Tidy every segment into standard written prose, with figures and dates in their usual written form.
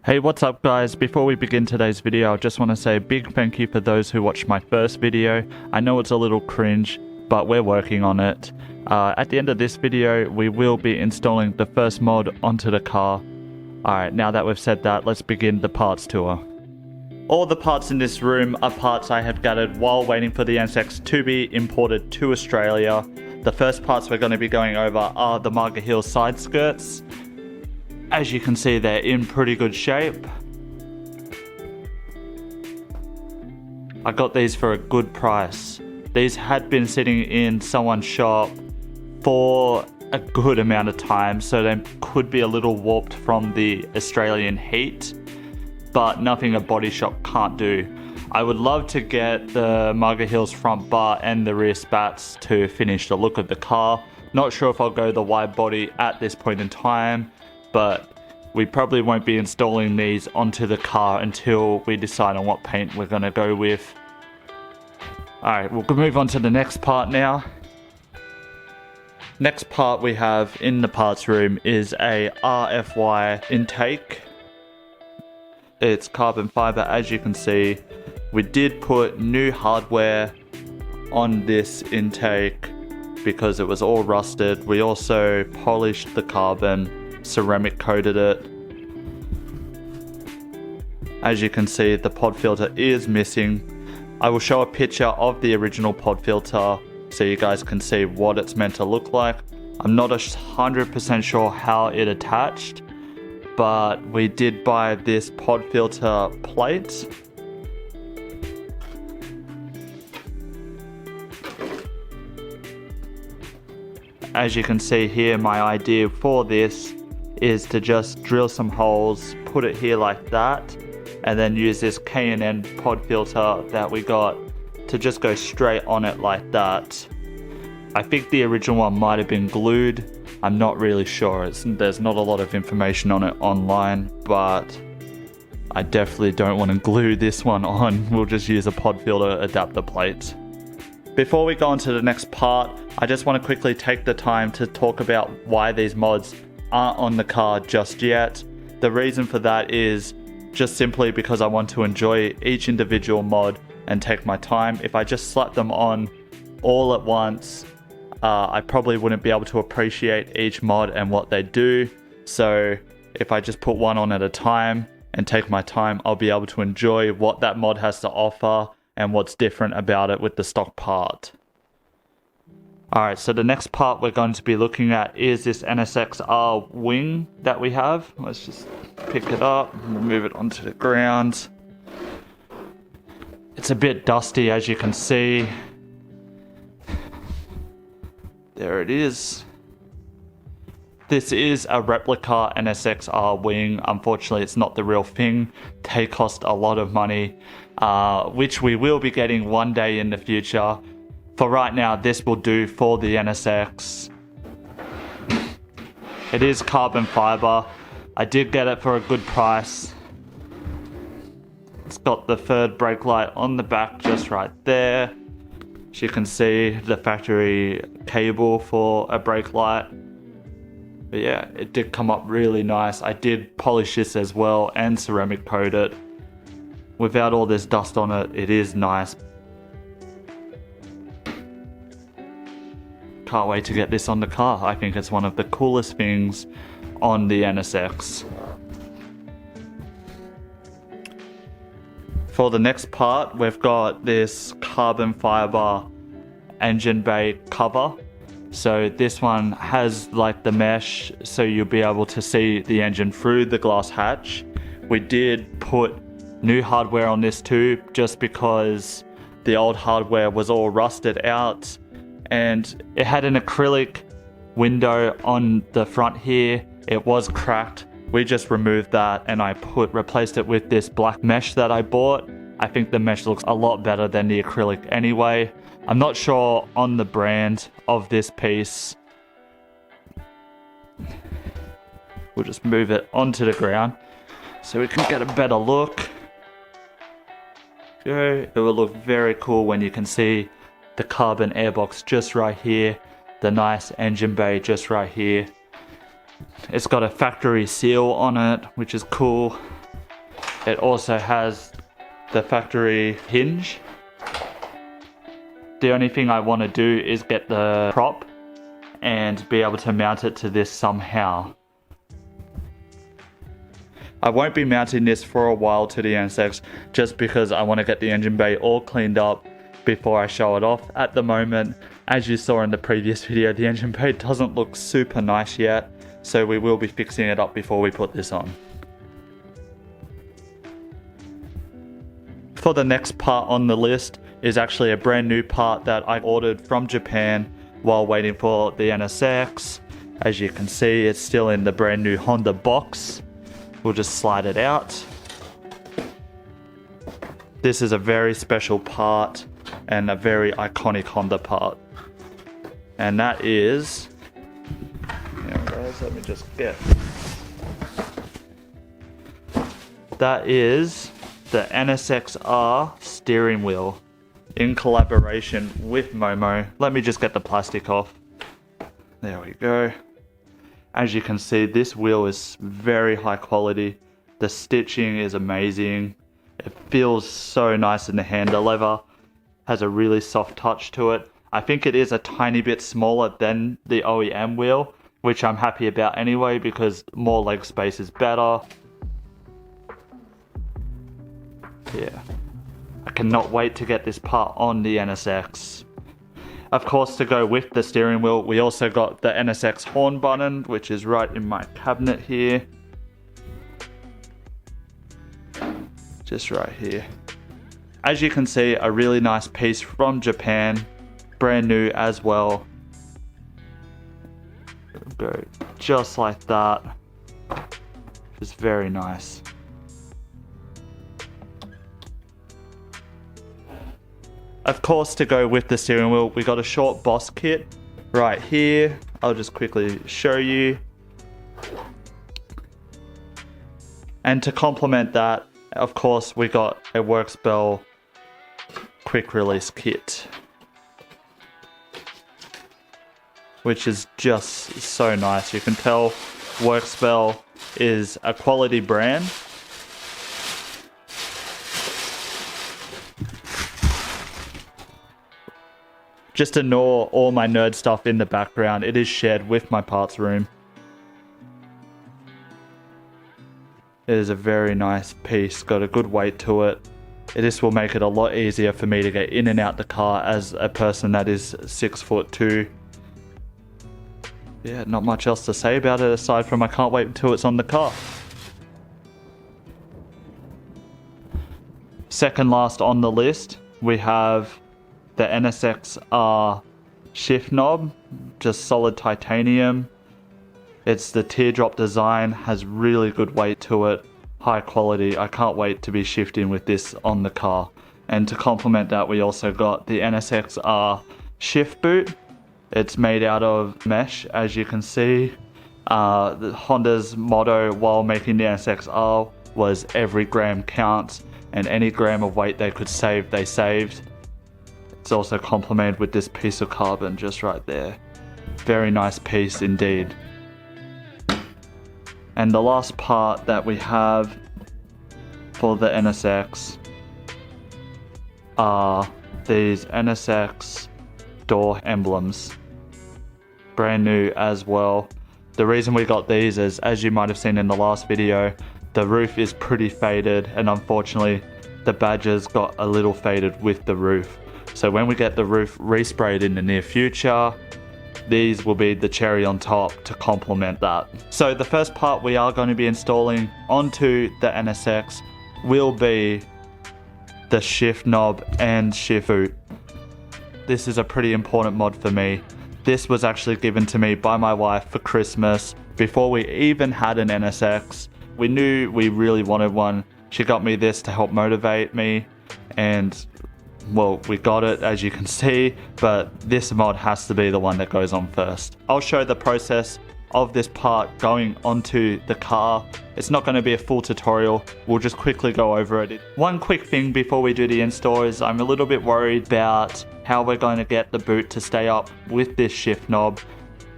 Hey, what's up guys? Before we begin today's video, I just want to say a big thank you for those who watched my first video. I know it's a little cringe, but we're working on it. At the end of this video, we will be installing the first mod onto the car. Alright, now that we've said that, let's begin the parts tour. All the parts in this room are parts I have gathered while waiting for the Nsx to be imported to Australia. The first parts we're going to be going over are the Margaret side skirts. As you can see, they're in pretty good shape. I got these for a good price. These had been sitting in someone's shop for a good amount of time, so they could be a little warped from the Australian heat, but nothing a body shop can't do. I would love to get the Margaret front bar and the rear spats to finish the look of the car. Not sure if I'll go the wide body at this point in time, but we probably won't be installing these onto the car until we decide on what paint we're going to go with. Alright, we'll move on to the next part now. Next part we have in the parts room is a RFY intake. It's carbon fiber, as you can see. We did put new hardware on this intake because it was all rusted. We also polished the carbon, ceramic coated it. As you can see, the pod filter is missing. I will show a picture of the original pod filter so you guys can see what it's meant to look like. I'm not 100% sure how it attached, but we did buy this pod filter plate. As you can see here, my idea for this is to just drill some holes, put it here like that, and then use this K&N pod filter that we got to just go straight on it like that. I think the original one might have been glued. I'm not really sure. There's not a lot of information on it online, but I definitely don't want to glue this one on. We'll just use a pod filter adapter plate. Before we go on to the next part, I just want to quickly take the time to talk about why these mods aren't on the car just yet. The reason for that is just simply because I want to enjoy each individual mod and take my time. If I just slap them on all at once, I probably wouldn't be able to appreciate each mod and what they do. So if I just put one on at a time and take my time, I'll be able to enjoy what that mod has to offer and what's different about it with the stock part. Alright, so the next part we're going to be looking at is this Nsxr Wing that we have. Let's just pick it up and we'll move it onto the ground. It's a bit dusty, as you can see. There it is. This is a replica Nsxr Wing. Unfortunately, it's not the real thing. They cost a lot of money, which we will be getting one day in the future. For right now, this will do for the Nsx. It is carbon fiber. I did get it for a good price. It's got the third brake light on the back just right there. As you can see, the factory cable for a brake light. But yeah, it did come up really nice. I did polish this as well and ceramic coat it. Without all this dust on it, it is nice. Can't wait to get this on the car. I think it's one of the coolest things on the Nsx. For the next part, we've got this carbon fiber engine bay cover. So this one has like the mesh, so you'll be able to see the engine through the glass hatch. We did put new hardware on this too, just because the old hardware was all rusted out. And it had an acrylic window on the front here. It was cracked. We just removed that and I replaced it with this black mesh that I bought. I think the mesh looks a lot better than the acrylic anyway. I'm not sure on the brand of this piece. We'll just move it onto the ground so we can get a better look. It will look very cool when you can see the carbon airbox just right here, the nice engine bay just right here. It's got a factory seal on it, which is cool. It also has the factory hinge. The only thing I want to do is get the prop and be able to mount it to this somehow. I won't be mounting this for a while to the Nsx just because I want to get the engine bay all cleaned up before I show it off. At the moment, as you saw in the previous video, the engine bay doesn't look super nice yet, so we will be fixing it up before we put this on. For the next part on the list is actually a brand new part that I ordered from Japan while waiting for the Nsx. As you can see, it's still in the brand new Honda box. We'll just slide it out. This is a very special part and a very iconic Honda part. And that is, let me just get. That is the Nsxr steering wheel in collaboration with Momo. Let me just get the plastic off. There we go. As you can see, this wheel is very high quality. The stitching is amazing. It feels so nice in the hand. The leather has a really soft touch to it. I think it is a tiny bit smaller than the OEM wheel, which I'm happy about anyway because more leg space is better. Yeah, I cannot wait to get this part on the Nsx. Of course, to go with the steering wheel, we also got the Nsx Horn Bottom, which is right in my cabinet here. Just right here. As you can see, a really nice piece from Japan, brand new as well. Go just like that. Just very nice. Of course, to go with the steering wheel, we got a short boss kit right here. I'll just quickly show you. And to complement that, of course, we got a Workspell quick release kit, which is just so nice. You can tell Workspell is a quality brand. Just ignore all my nerd stuff in the background. It is shared with my parts room. It is a very nice piece, got a good weight to it. This will make it a lot easier for me to get in and out the car as a person that is 6'2". Yeah, not much else to say about it aside from I can't wait until it's on the car. Second last on the list, we have the Nsxr shift knob, just solid titanium. It's the teardrop design, has really good weight to it, high quality. I can't wait to be shifting with this on the car. And to complement that, we also got the Nsxr shift boot. It's made out of mesh, as you can see. The Honda's motto while making the Nsxr was every gram counts, and any gram of weight they could save, they saved. It's also complemented with this piece of carbon just right there. Very nice piece indeed. And the last part that we have for the Nsx are these Nsx Door Emblems. Brand new as well. The reason we got these is, as you might have seen in the last video, the roof is pretty faded, and unfortunately the badges got a little faded with the roof. So when we get the roof resprayed in the near future, these will be the cherry on top to complement that. So the first part we are going to be installing onto the Nsx will be the shift knob and shift boot. This is a pretty important mod for me. This was actually given to me by my wife for Christmas before we even had an Nsx. We knew we really wanted one. She got me this to help motivate me, and well, we got it, as you can see, but this mod has to be the one that goes on first. I'll show the process of this part going onto the car. It's not going to be a full tutorial, we'll just quickly go over it. One quick thing before we do the install is I'm a little bit worried about how we're going to get the boot to stay up with this shift knob.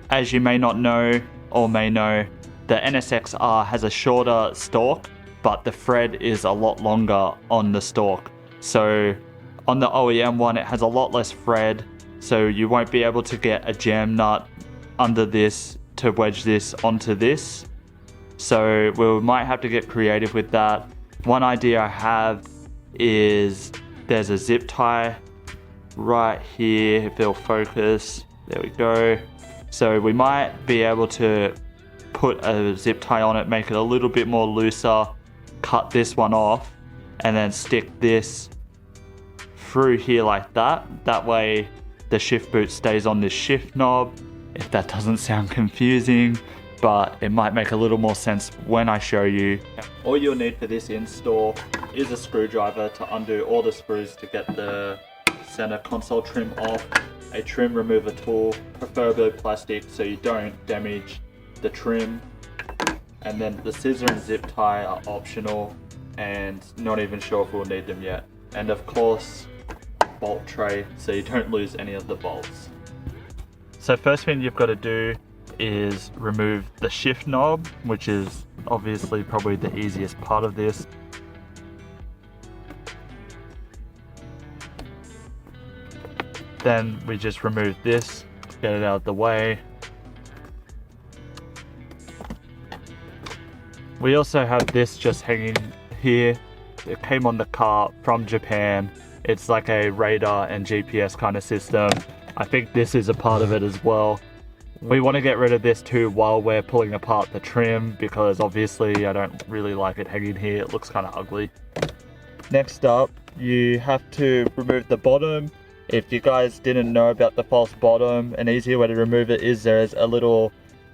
As you may not know, or may know, the Nsxr has a shorter stalk but the thread is a lot longer on the stalk. So on the OEM one, it has a lot less thread, so you won't be able to get a jam nut under this to wedge this onto this. So we might have to get creative with that. One idea I have is there's a zip tie right here, if it'll focus. There we go. So we might be able to put a zip tie on it, make it a little bit more looser, cut this one off, and then stick this through here like that. That way the shift boot stays on this shift knob. If that doesn't sound confusing, but it might make a little more sense when I show you. All you'll need for this install is a screwdriver to undo all the screws to get the center console trim off, a trim remover tool, preferably plastic so you don't damage the trim, and then the scissor and zip tie are optional and not even sure if we'll need them yet. And of course, bolt tray so you don't lose any of the bolts. So first thing you've got to do is remove the shift knob, which is obviously probably the easiest part of this. Then we just remove this, get it out of the way. We also have this just hanging here. It came on the car from Japan. It's like a radar and GPS kind of system. I think this is a part of it as well. We want to get rid of this too while we're pulling apart the trim, because obviously I don't really like it hanging here. It looks kind of ugly. Next up, you have to remove the bottom. If you guys didn't know about the false bottom, an easier way to remove it is there's a little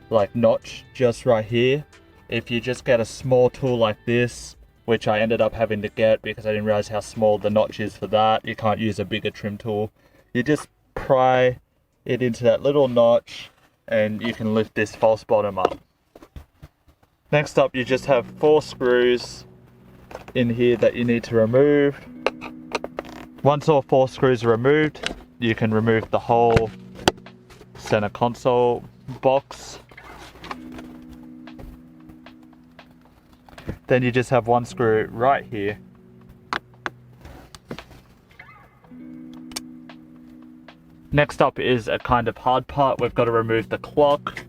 like notch just right here. If you just get a small tool like this, which I ended up having to get because I didn't realize how small the notch is for that, you can't use a bigger trim tool. You just pry it into that little notch and you can lift this false bottom up. Next up, you just have 4 screws in here that you need to remove. Once all 4 screws are removed, you can remove the whole center console box. Then you just have 1 screw right here. Next up is a kind of hard part. We've got to remove the clock,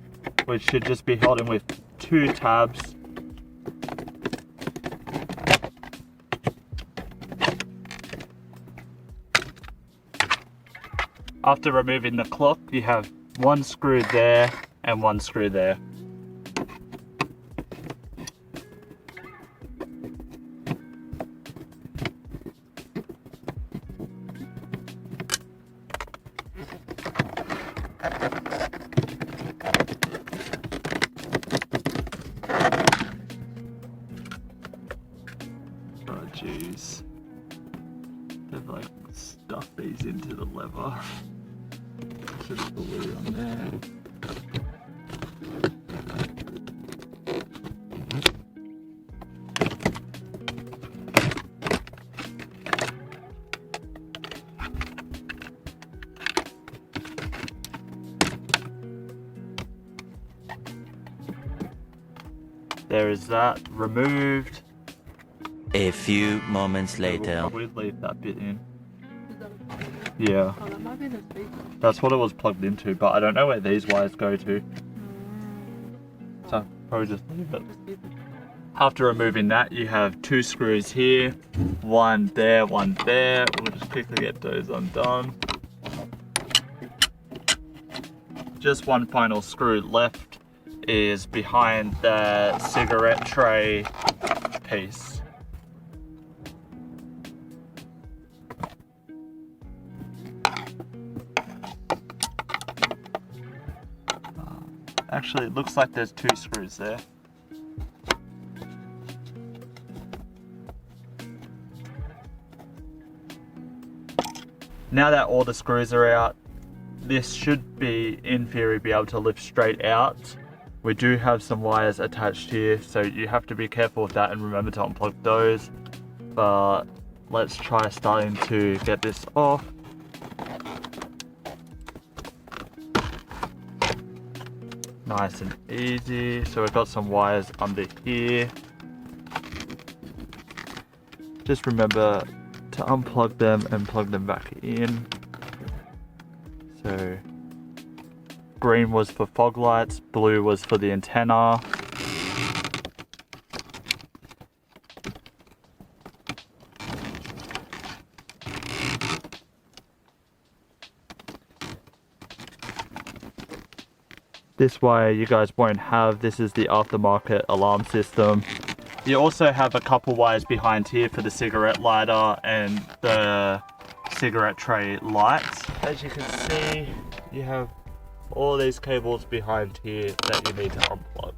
which should just be held in with 2 tabs. After removing the clock, you have 1 screw there and 1 screw there. Oh jeez, they've like stuffed these into the lever. Should have glue on there. There is that removed. A few moments later. We'll probably leave that bit in. Yeah. That's what it was plugged into, but I don't know where these wires go to. So I'll probably just leave it. After removing that, you have 2 screws here. 1 there, 1 there. We'll just quickly get those undone. Just 1 final screw left is behind the cigarette tray piece. Actually, it looks like there's 2 screws there. Now that all the screws are out, this should be, in theory, be able to lift straight out. We do have some wires attached here, so you have to be careful with that and remember to unplug those. But let's try starting to get this off. Nice and easy. So we've got some wires under here. just remember to unplug them and plug them back in. So green was for fog lights, blue was for the antenna. This wire you guys won't have, this is the aftermarket alarm system. You also have a couple wires behind here for the cigarette lighter and the cigarette tray lights. As you can see, you have all these cables behind here that you need to unplug.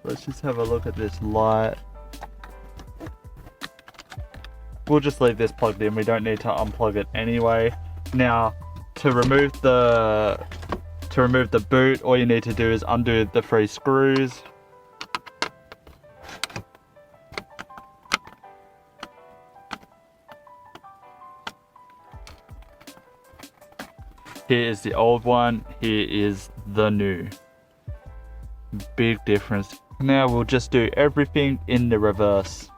Let's just have a look at this light. We'll just leave this plugged in, we don't need to unplug it anyway. Now, to remove the boot, all you need to do is undo the 3 screws. Here is the old one, here is the new. Big difference. Now we'll just do everything in the reverse.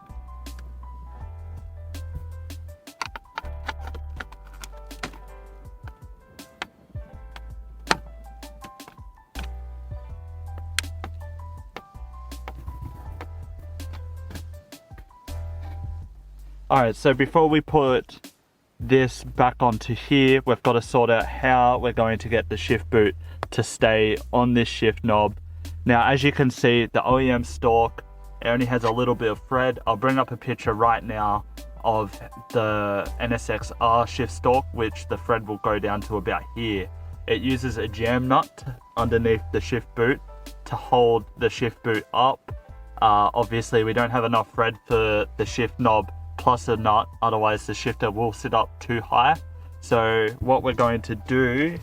Alright, so before we put this back onto here, we've got to sort out how we're going to get the shift boot to stay on this shift knob. Now, as you can see, the OEM stalk, it only has a little bit of thread. I'll bring up a picture right now of the Nsxr shift stalk, which the thread will go down to about here. It uses a jam nut underneath the shift boot to hold the shift boot up. Obviously, we don't have enough thread for the shift knob plus a nut, otherwise the shifter will sit up too high. So what we're going to do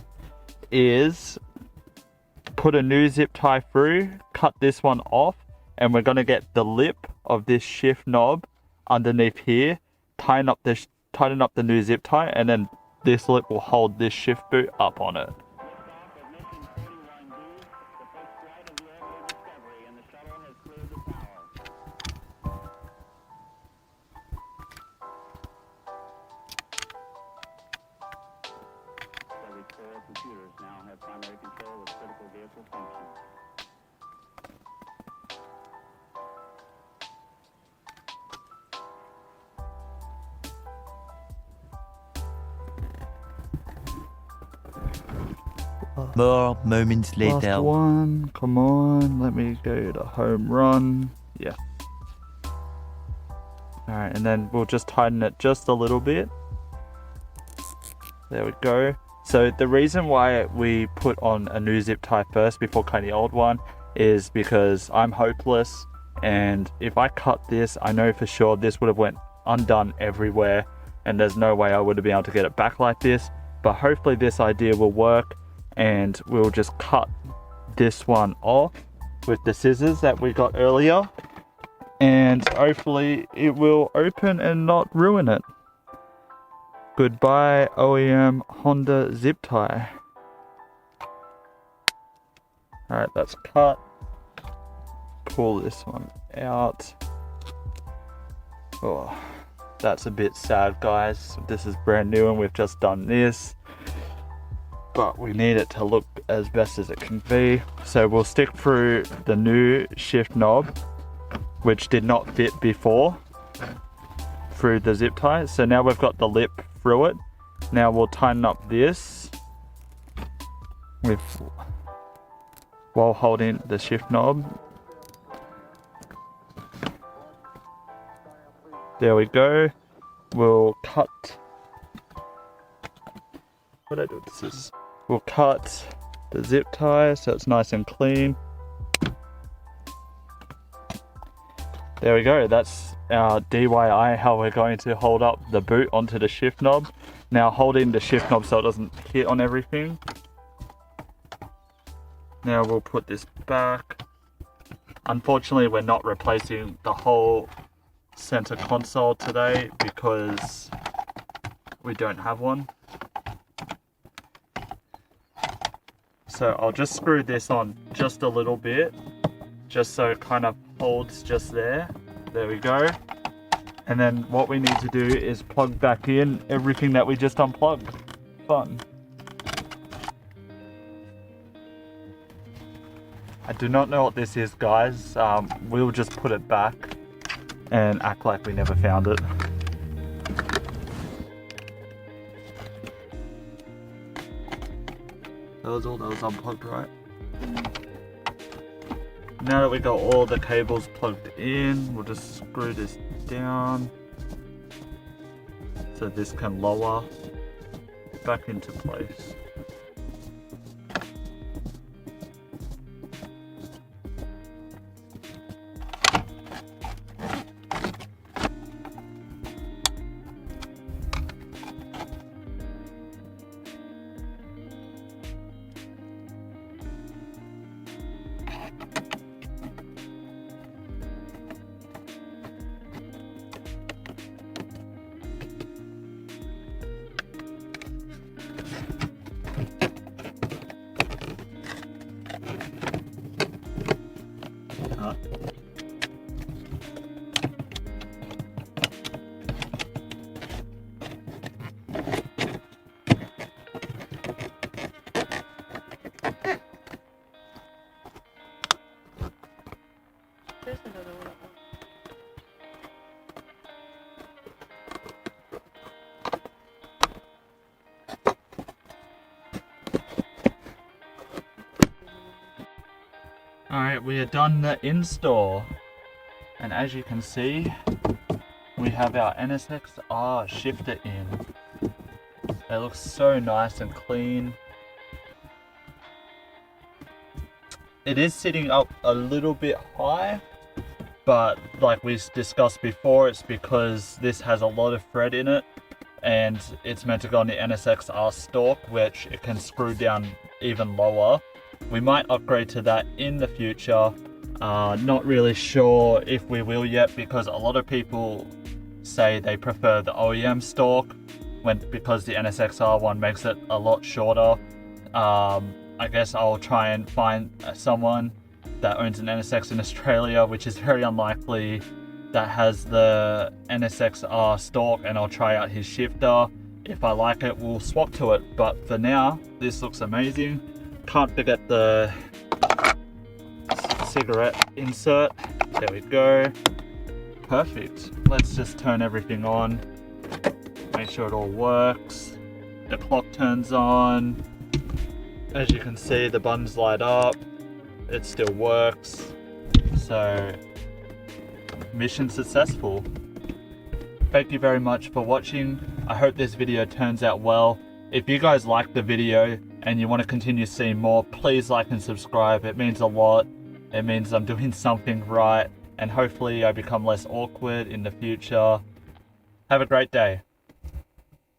is put a new zip tie through, cut this one off, and we're going to get the lip of this shift knob underneath here, tighten up the new zip tie, and then this lip will hold this shift boot up on it. Computers now have primary control of critical vehicle functions. More moments later. Last one, come on, let me go to home run. Yeah. Alright, and then we'll just tighten it just a little bit. There we go. So the reason why we put on a new zip tie first before cutting the old one is because I'm hopeless, and if I cut this, I know for sure this would have went undone everywhere, and there's no way I would have been able to get it back like this. But hopefully this idea will work, and we'll just cut this one off with the scissors that we got earlier, and hopefully it will open and not ruin it. Goodbye OEM Honda zip tie. Alright, that's cut. Pull this one out. Oh, that's a bit sad, guys. This is brand new and we've just done this. But we need it to look as best as it can be. So we'll stick through the new shift knob, which did not fit before, through the zip tie. So now we've got the lip through it. Now we'll tighten up this while holding the shift knob. There we go. We'll cut. What do I do with this? We'll cut the zip tie so it's nice and clean. There we go. That's our DIY how we're going to hold up the boot onto the shift knob. Now holding the shift knob so it doesn't hit on everything. Now we'll put this back. Unfortunately, we're not replacing the whole center console today because we don't have one. So I'll just screw this on just a little bit, just so it kind of holds just there. There we go. And then what we need to do is plug back in everything that we just unplugged. Fun. I do not know what this is, guys. We'll just put it back and act like we never found it. That was all that was unplugged, right? Now that we got all the cables plugged in, we'll just screw this down so this can lower back into place. There's another one. Alright, we are done the install, and as you can see, we have our Nsxr shifter in. It looks so nice and clean. It is sitting up a little bit high, but like we discussed before, it's because this has a lot of thread in it, and it's meant to go on the Nsxr stalk, which it can screw down even lower. We might upgrade to that in the future. Not really sure if we will yet, because a lot of people say they prefer the OEM stalk because the Nsxr one makes it a lot shorter. I guess I'll try and find someone that owns an Nsx in Australia, which is very unlikely, that has the Nsxr stalk, and I'll try out his shifter. If I like it, we'll swap to it, but for now, this looks amazing. Can't forget the cigarette insert. There we go. Perfect. Let's just turn everything on. Make sure it all works. The clock turns on. As you can see, the buttons light up. It still works. So, mission successful. Thank you very much for watching. I hope this video turns out well. If you guys like the video and you want to continue seeing more, please like and subscribe. It means a lot. It means I'm doing something right, and hopefully I become less awkward in the future. Have a great day.